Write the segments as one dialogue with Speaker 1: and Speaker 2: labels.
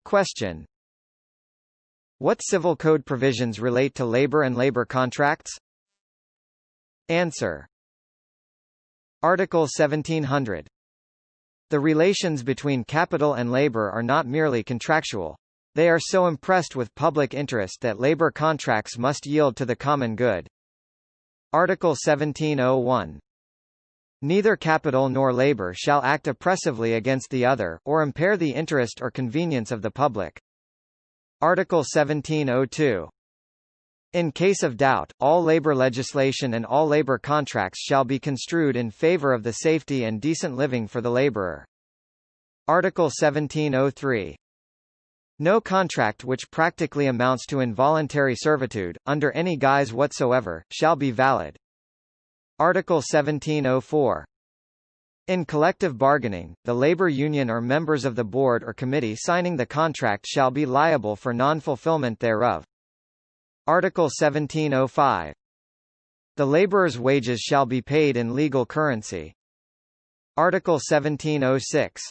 Speaker 1: Question: what civil code provisions relate to labor and labor contracts? Answer: Article 1700. The relations between capital and labor are not merely contractual. They are so impressed with public interest that labor contracts must yield to the common good. Article 1701. Neither capital nor labor shall act oppressively against the other, or impair the interest or convenience of the public. Article 1702. In case of doubt, all labor legislation and all labor contracts shall be construed in favor of the safety and decent living for the laborer. Article 1703. No contract which practically amounts to involuntary servitude, under any guise whatsoever, shall be valid. Article 1704. In collective bargaining, the labor union or members of the board or committee signing the contract shall be liable for non-fulfillment thereof. Article 1705. The laborer's wages shall be paid in legal currency. Article 1706.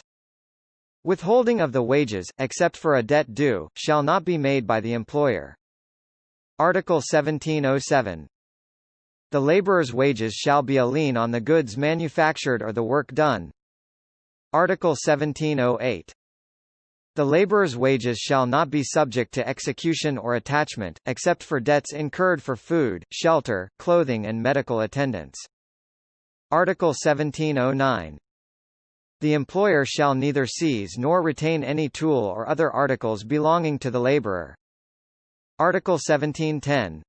Speaker 1: Withholding of the wages, except for a debt due, shall not be made by the employer. Article 1707. The laborer's wages shall be a lien on the goods manufactured or the work done. Article 1708. The laborer's wages shall not be subject to execution or attachment, except for debts incurred for food, shelter, clothing and medical attendance. Article 1709. The employer shall neither seize nor retain any tool or other articles belonging to the laborer. Article 1710.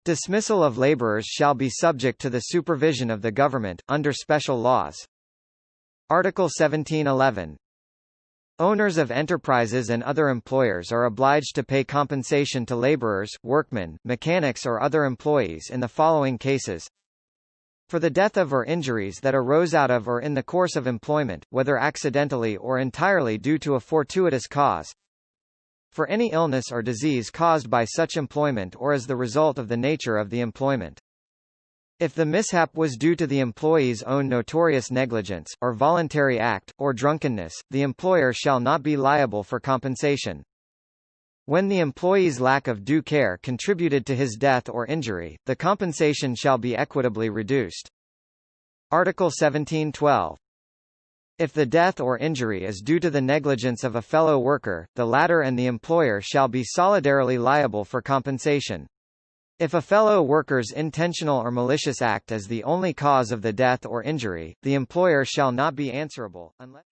Speaker 1: Dismissal of laborers shall be subject to the supervision of the government, under special laws. Article 1711. Owners of enterprises and other employers are obliged to pay compensation to laborers, workmen, mechanics or other employees in the following cases: for the death of or injuries that arose out of or in the course of employment, whether accidentally or entirely due to a fortuitous cause; for any illness or disease caused by such employment or as the result of the nature of the employment. If the mishap was due to the employee's own notorious negligence, or voluntary act, or drunkenness, the employer shall not be liable for compensation. When the employee's lack of due care contributed to his death or injury, the compensation shall be equitably reduced. Article 1712. If the death or injury is due to the negligence of a fellow worker, the latter and the employer shall be solidarily liable for compensation. If a fellow worker's intentional or malicious act is the only cause of the death or injury, the employer shall not be answerable, unless